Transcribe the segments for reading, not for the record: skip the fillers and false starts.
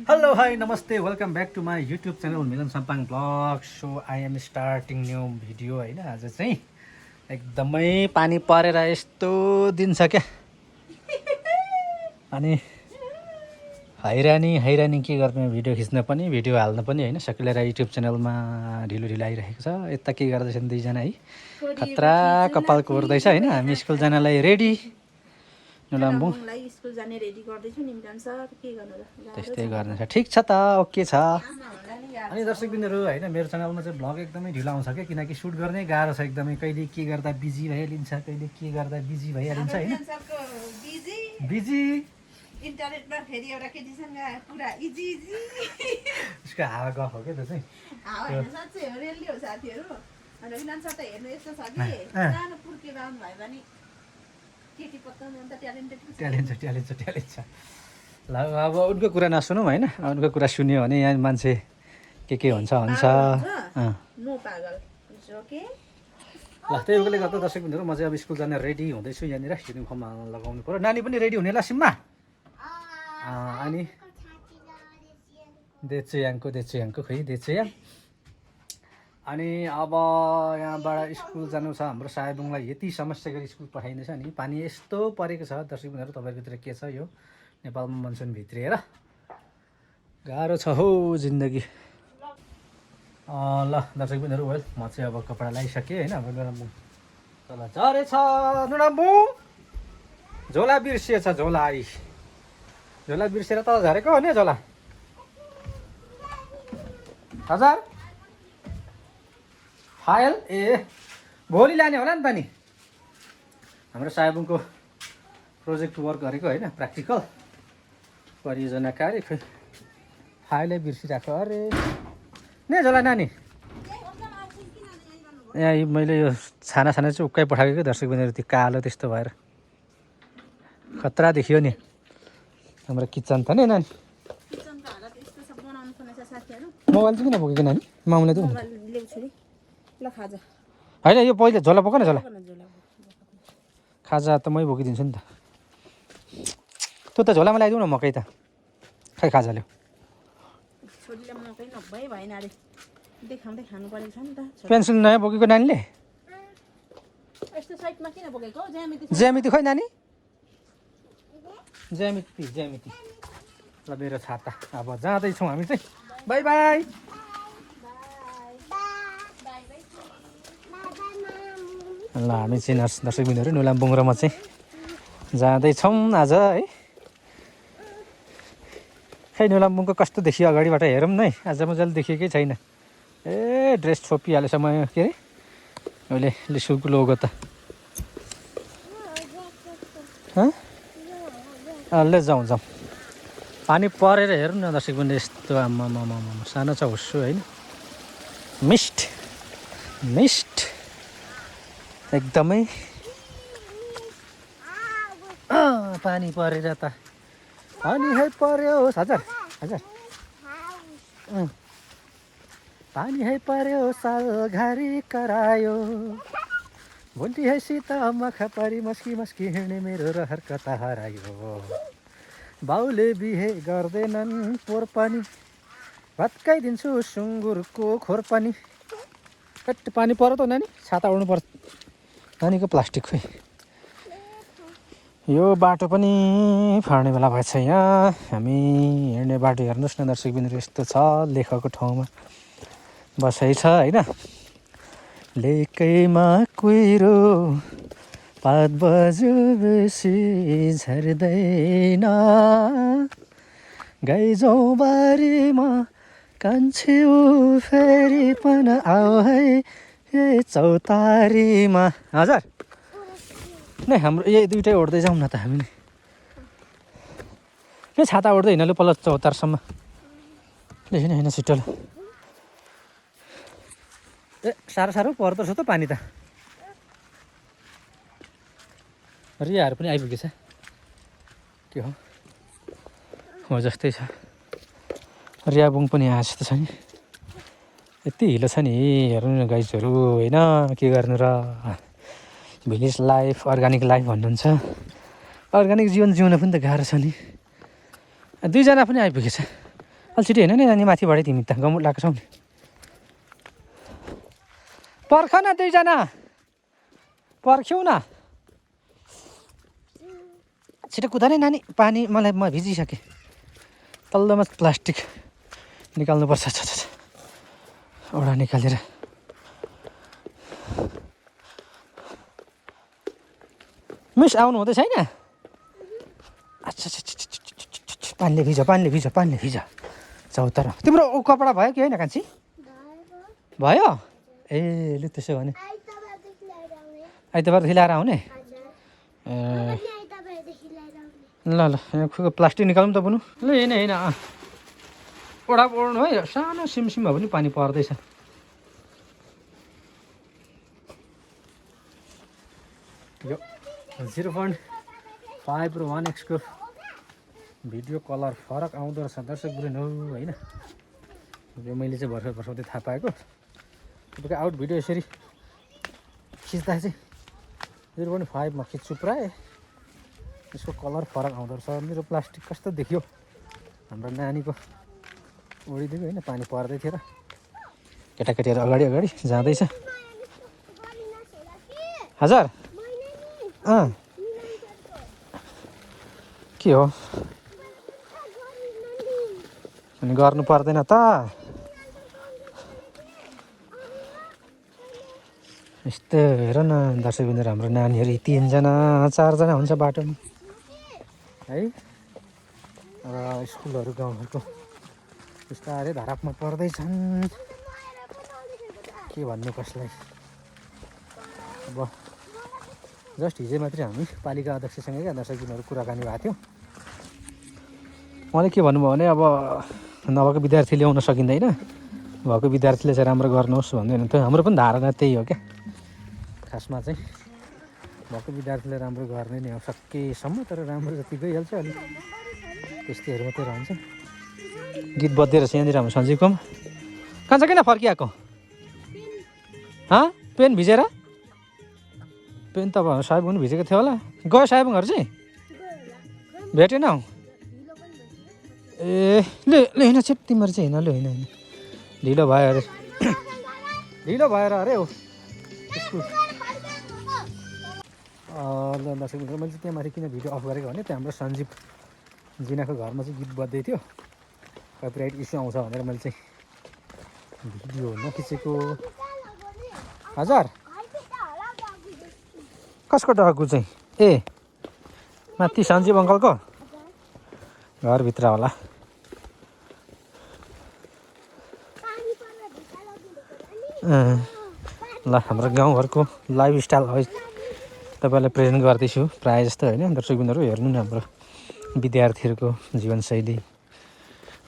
Hello, hi, namaste. Welcome back to my YouTube channel Milan Sampang Vlog. So I am starting new video हैन आज चाहिँ एकदमै पानी परेर यस्तो दिन छ क्या अनि हैरानी के गर्ने भिडियो खिच्न पनि भिडियो हाल्न पनि हैन सकिएर YouTube च्यानलमा ढिलो आइरहेको छ यता के गर्दैछन् दुईजना है खतरा कपाल कोर्दैछ हैन हामी स्कुल जानलाई रेडी नुलाम्बुङलाई स्कुल जाने रेडी गर्दैछु निम्तान सर के गर्नु र त्यस्तै गर्न छ ठीक छ त ओके छ अनि दर्शकबिन्दुहरु हैन मेरो च्यानलमा चाहिँ भ्लग एकदमै ढिलो आउँछ के किनकि सुट गर्नै गाह्रो छ एकदमै कहिले के गर्दा बिजी भइहालिन्छ कहिले के गर्दा बिजी भइहालिन्छ हैन बिजी इन्टरनेटमा फेरि एउटा केटीसँग पुरा इजी उसको हावा गफ हो के त चाहिँ हावा हैन साच्चै हो रियली हो साथीहरु अनि विलान सर त हेर्नु यस्तो छ कि सानो पुर्के राउन्ड भयो भने केटी पत्ताउनु अन्त ट्यालेन्ट छ ल अब उनको कुरा नसुनौँ हैन उनको कुरा सुन्यो भने यहाँ मान्छे के हुन्छ नो पागल ओके ल त्यही उले गर्दा दर्शकबिन्दुहरु म चाहिँ अब स्कुल जान रेडी हुँदैछु यहाँनिर युनिफर्म लगाउनु पर्यो नानी पनि रेडी हुने ल सिम्मा अनि देचेयाङको खै देचेयाङ अनि अब यहाँबाट स्कुल जानु छ हाम्रो सायबुङलाई यति समस्या गरी स्कुल पठाइँदैछ नि पानी यस्तो परेको छ दर्शकबिन्दुहरु तपाईहरुतिर के छ यो नेपालमा मनसुन भित्रिएर गाह्रो छ हो जिन्दगी ल दर्शकबिन्दुहरु वेल म चाहिँ अब कपडा लगाइसकेँ हैन अब नुराम्बुङ तल झरेछ नुराम्बुङ झोला बिर्सिएछ झोला बिर्सेर तल झरेको हो नि झोला हजार फाइल ए भोलि लाने होला नि त नि हाम्रो सायबुङको प्रोजेक्ट वर्क गरेको हैन प्र्याक्टिकल परियोजना कार्य खै फाइलै बिर्सिरहेको अरे ने झोला नानी यहाँ मैले यो छाना चाहिँ उक्काइ पठाएको कि दर्शकबिन्दुहरु त्यो कालो त्यस्तो भएर खतरा देखियो नि हाम्रो किचन त नि नानी मोबाइल चाहिँ किन बोकेको नानी मामुले त होइन यो पहिले झोला बोक न झोला खाजा त मै बोकिदिन्छु नि त तँ त झोलामा लगाइदिउ न मकै त खै खाजा ल्याऊ पेन्सिल नयाँ बोकेको नानीले ज्यामिति खै नानी ज्यामिति ल मेरो छाता अब जाँदैछौँ हामी चाहिँ बाई बाई ल हामी चाहिँ दर्शकबिन्दुहरु नुलाम्बुङ र म चाहिँ जाँदैछौँ आज है खै नुलाम्बुङको कस्तो देखियो अगाडिबाट हेरौँ न है आज मजाले देखिएकै छैन ए ड्रेस छोपिहालेछ म के अरे अहिले लिसुको लोगो त ल जाउँ पानी परेर हेरौँ न दर्शकबिन्दु यस्तो आम्मा सानो छ हुस्सु होइन मिस्ट एकदमै पानी परेर त अनि है पर्यो हजार पानी है पर्यो साल घारी करायो भुन्टी है सीता मखा परी मस्की हिँड्ने मेरो रहर कता हरायो बाउले बिहे गर्दैनन् पोहोर पनि भत्काइदिन्छु सुँगुरको खोर पनि कति पानी पर्यो त नानी छाता ओढ्नु पर्छ नानीको प्लास्टिक खोइ यो बाटो पनि फाड्ने बेला भएछ यहाँ हामी हिँड्ने बाटो हेर्नुहोस् न दर्शकबिन्दुहरु यस्तो छ लेखको ठाउँमा बसाइ छ हैन लेकैमा कुहिरो पात बज्यो बेसी झर्दैन गाइजौ बारीमा कान्छी फेरि पन आऊ है चौतारीमा हजुर नै हाम्रो यही दुइटै ओढ्दै जाउँ न त हामीले नै छाता ओढ्दै हिँड्नु पल्ल चौतारसम्म लेखिन होइन छिटो ए साह्रो पर्दो रहेछ त पानी त रियाहरू पनि आइपुगेछ के हो जस्तै छ रियाबुङ पनि आएछ त छ नि यति हिलो छ नि हेर्नु न गाइजहरू होइन के गर्नु र भिलेज लाइफ अर्गानिक लाइफ भन्नुहुन्छ अर्गानिक जीवन जिउन पनि त गाह्रो छ नि दुईजना पनि आइपुगेछ अलि छिटो हेर्नु नि नानी माथिबाटै तिमी त गमुट लगाएको छौ नि पर्ख न दुईजना पर्ख्यौ न छिटो कुदा नै नानी पानी मलाई म भिजिसकेँ तल्लोमा प्लास्टिक निकाल्नुपर्छ एउटा निकालेर मिस आउनु हुँदै छैन अच्छा पानीले भिज चौतार तिम्रो कपडा भयो कि होइन कान्छी भयो ए लु त्यसो भने आइतबारदेखि ल्याएर आउने ए ल प्लास्टिक निकालौँ त बुनु ल होइन ओढा ओढ्नु है सानो सिमसिम भए पनि पानी पर्दैछ यो 0.5 र 1x को भिडियो कलर फरक आउँदो रहेछ दर्शक गुरुङ होइन यो मैले चाहिँ भर्खर बसाउँदै थाहा पाएको तपाईँको आउट भिडियो यसरी खिच्दा चाहिँ 0.5 मा खिच्छु प्राय यसको कलर फरक आउँदो रहेछ मेरो प्लास्टिक कस्तो देखियो हाम्रो नानीको ओढिदिएको होइन पानी पर्दै थियो र केटाकेटीहरू अगाडि जाँदैछ हजुर के हो अनि गर्नु पर्दैन त यस्तो हेर न दर्शकबिन्दुहरू हाम्रो नानीहरू 3जना 4जना हुन्छ बाटोमा है र स्कुलहरू गाउँहरूको बिस्तारै धरापमा पर्दैछन् के भन्नु कसलाई अब जस्ट हिजो मात्रै हामी पालिका अध्यक्षसँगै क्या दर्शकबिन्दुहरू कुराकानी भएको थियो उहाँले के भन्नुभयो भने अब नभएको विद्यार्थी ल्याउन सकिँदैन भएको विद्यार्थीले चाहिँ राम्रो गर्नुहोस् भन्दै हुनुहुन्थ्यो हाम्रो पनि धारणा त्यही हो क्या खासमा चाहिँ भएको विद्यार्थीले राम्रो गर्ने नै हो सकेसम्म तर राम्रो जति गइहाल्छ अलिक त्यस्तैहरू मात्रै रहन्छ गीत बज्दै रहेछ यहाँनिर हाम्रो सञ्जीवकोमा कहाँ छ किन फर्किआएको पेन भिजेर पेन त अब साहेबुङ पनि भिजेको थियो होला गयो साहेबुङहरू चाहिँ भेटेन हौ ए ल होइन चेप तिमीहरू चाहिँ होइन ढिलो भयो अरे हो स्कुल ल दर्शक मैले चाहिँ त्यहाँ माथि किन भिडियो अफ गरेको भने त्यहाँ हाम्रो सञ्जीव जिनाको घरमा चाहिँ गीत बज्दै थियो कपिराइट इस्यु आउँछ भनेर मैले चाहिँ भिडियो नखिचेको हजुर कसको डगु चाहिँ ए माथि सञ्जीव अङ्कलको घरभित्र होला ल हाम्रो गाउँघरको लाइफ स्टाइल है तपाईँलाई प्रेजेन्ट गर्दैछु प्रायः जस्तो होइन दर्शकबिन्दुहरू हेर्नु न हाम्रो विद्यार्थीहरूको जीवनशैली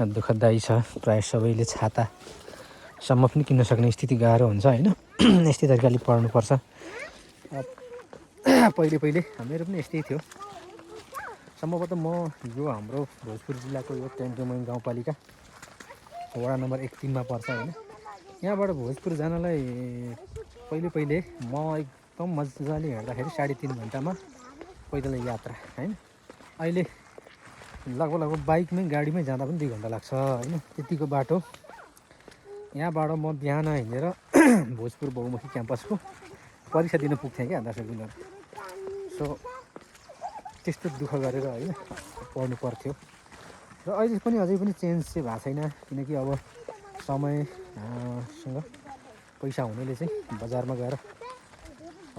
दुःखदायी छ प्रायः सबैले छातासम्म पनि किन्न सक्ने स्थिति गाह्रो हुन्छ होइन यस्तै तरिकाले पढ्नुपर्छ पहिले मेरो पनि यस्तै थियो सम्भवतः म यो हाम्रो भोजपुर जिल्लाको यो टेङ्टोमैन गाउँपालिका वडा नम्बर 1-3 मा पर्छ होइन यहाँबाट भोजपुर जानलाई पहिले म एकदम मजाले हिँड्दाखेरि 3.5 घन्टामा पैदल यात्रा होइन अहिले लगभग बाइकमै गाडीमै जाँदा पनि 2 घन्टा लाग्छ होइन त्यतिको बाटो यहाँबाट म बिहान हिँडेर भोजपुर बहुमुखी क्याम्पसको परीक्षा दिन पुग्थेँ क्या दर्शकबिन्दुहरू सो त्यस्तो दुःख गरेर होइन पढ्नु पर्थ्यो र अहिले पनि अझै पनि चेन्ज चाहिँ भएको छैन किनकि अब समयसँग पैसा हुनेले चाहिँ बजारमा गएर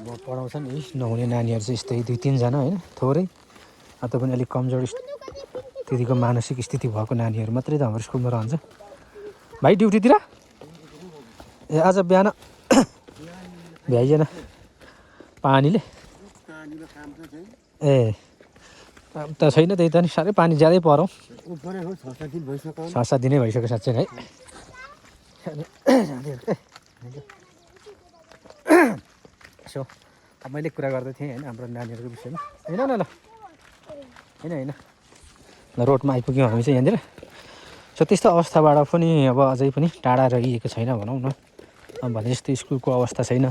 अब पढाउँछन् है नहुने नानीहरू चाहिँ यस्तै 2-3 जना होइन थोरै अथवा पनि अलिक कमजोर त्यतिको मानसिक स्थिति भएको नानीहरू मात्रै त हाम्रो स्कुलमा रहन्छ भाइ ड्युटीतिर ए आज बिहान भ्याइएन पानीले ए त छैन त्यही त नि साह्रै पानी ज्यादै परौँ 6-7 दिनै भइसक्यो साँच्चै है सो अब मैले कुरा गर्दै थिएँ होइन हाम्रो नानीहरूको विषयमा होइन ल होइन ल रोडमा आइपुग्यौँ हामी चाहिँ यहाँनिर सो त्यस्तो अवस्थाबाट पनि अब अझै पनि टाढा रहिएको छैन भनौँ न भने जस्तो स्कुलको अवस्था छैन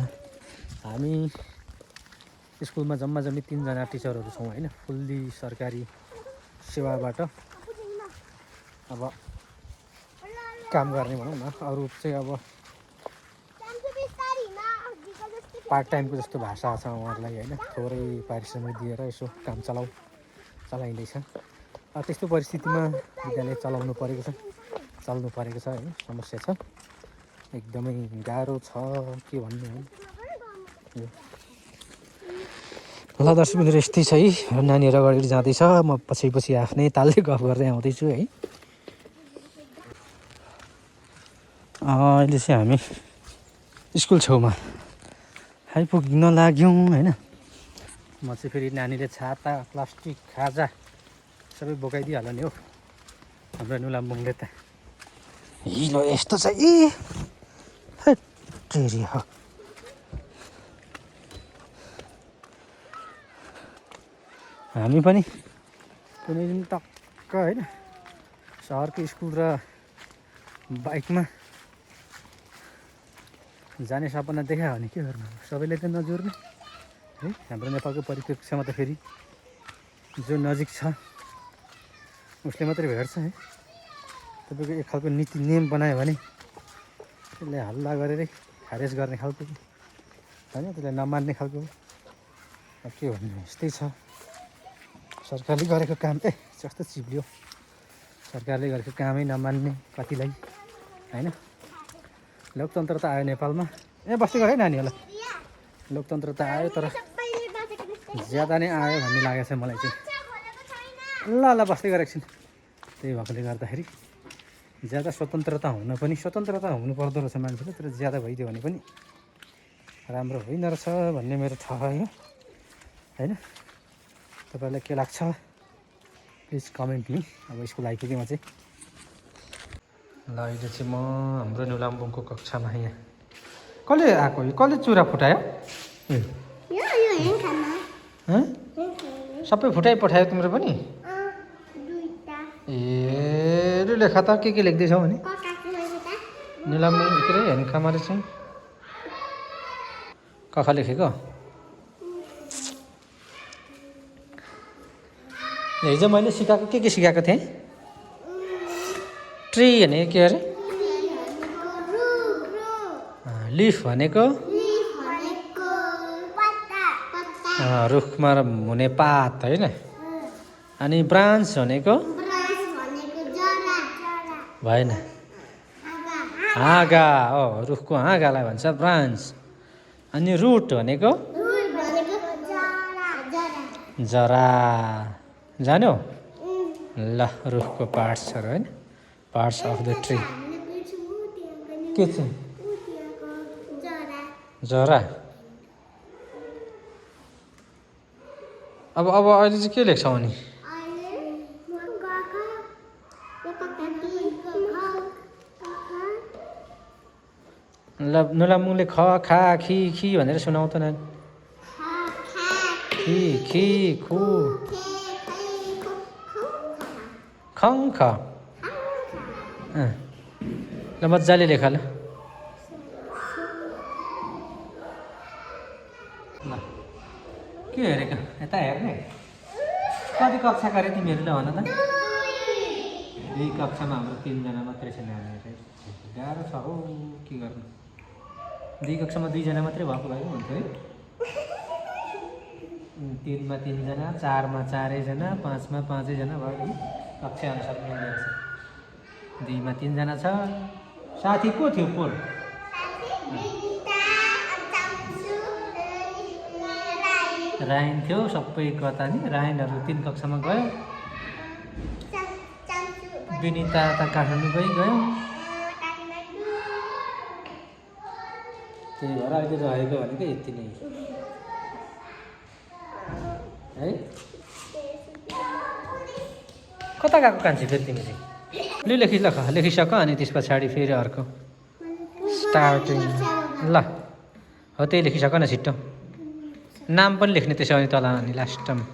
हामी स्कुलमा जम्मी 3 जना टिचरहरू छौँ होइन फुल्ली सरकारी सेवाबाट अब काम गर्ने भनौँ न। अरू चाहिँ अब पार्ट टाइमको जस्तो भाषा छ उहाँहरूलाई होइन, थोरै पारिश्रमिक दिएर यसो काम चलाइँदैछ। त्यस्तो परिस्थितिमा विद्यालय चल्नु परेको छ होइन, समस्या छ, एकदमै गाह्रो छ के भन्ने हो। ल दर्शक मित्र यस्तै छ है, नानीहरू अगाडि जाँदैछ, म पछि आफ्नै तालले गफ गर्दै आउँदैछु है। अहिले चाहिँ हामी स्कुल छेउमा आइपुग्न लाग्यौँ होइन। म चाहिँ फेरि नानीले छाता प्लास्टिक खाजा सबै बोकाइदिइहाल्यो नि हो हाम्रो नुलाम्बुङले त। हिलो यस्तो छ हेरी हो। हामी पनि कुनै दिन टक्क होइन सहरको स्कुल र बाइकमा जाने सपना देखायो भने के गर्नु, सबैले त नजोर्ने है। हाम्रो नेपालको परिप्रेक्ष्यमा त फेरि जो नजिक छ उसले मात्रै भेट्छ है। तपाईँको एक खालको नीति नियम बनायो भने त्यसले हल्ला गरेरै खारेज गर्ने खालको होइन, त्यसलाई नमान्ने खालको। अब के भन्नु, यस्तै छ सरकारले गरेको काम। जस्तो चिप्लियो सरकारले गरेको कामै नमान्ने कतिलाई होइन। लोकतन्त्र त आयो नेपालमा, बस्दै गर है नानीहरूलाई। लोकतन्त्र त आयो तर ज्यादा नै आयो भन्ने लागेको छ मलाई चाहिँ। ल बस्दै गर एकछिन। त्यही भएकोले गर्दाखेरि ज्यादा स्वतन्त्रता हुनु पर्दो रहेछ मान्छेले, तर ज्यादा भइदियो भने पनि राम्रो होइन रहेछ भन्ने मेरो ठहर होइन। तपाईँलाई के लाग्छ प्लिज कमेन्ट नि। अब स्कुल आइपुगेँ म चाहिँ। ल अहिले चाहिँ म हाम्रो नुलाम्बुङको कक्षामा यहाँ कसले आएको, कसले चुरा फुटायो? सबै फुटाइ तिम्रो पनि? लु लेखा त के लेख्दैछौ भने? नुलाम्बुङ के अरे हेन्कामाले चाहिँ कखा लेखेको। हिजो मैले सिकाएको के सिकाएको थिएँ? ट्री भनेको के अरे? लिफ भनेको रुखमा हुने पात होइन। अनि ब्रान्च भनेको भएन, हाँगा हो, रुखको हाँगालाई भन्छ ब्रान्च। अनि रुट भनेको जरा, जान्यो? ल रुखको पार्ट्सहरू होइन, पार्ट्स अफ द ट्री के चाहिँ? जरा। अब अहिले चाहिँ के लेख्छौ अनि? ल नुलाम्बुङले ख खा खी खी भनेर सुनाउ त नानी। खी खी खु खङ ख। ल मजाले लेख ल। के हेरेको यता हेर्ने? कति कक्षा गरे तिमीहरू ल भन त? 2 कक्षामा हाम्रो 3 जना मात्रै छ नानीहरू। गाह्रो छ हो, के गर्नु। 2 कक्षामा 2 जना मात्रै भएको भए हुन्थ्यो है। 3 मा 3 जना, 4 मा 4 जना, 5 मा 5 जना भयो नि, कक्षा अनुसार मिल्दैन छ। 2 मा 3 जना छ। साथी को थियो पोल? रायन थियो, सबै कता नि रायनहरू 3 कक्षामा गयो। विनिता त काठमाडौँ गयो। त्यही भएर अहिले रहेको भनेको यति नै है। कता गएको कान्छी फेरि तिमी चाहिँ? लु लेखिसक अनि त्यस पछाडि फेरि अर्को स्टार्टिङ। ल हो त्यही लेखिसक न छिट्टो। नाम पनि लेख्ने त्यसो भने तल अनि लास्टमा।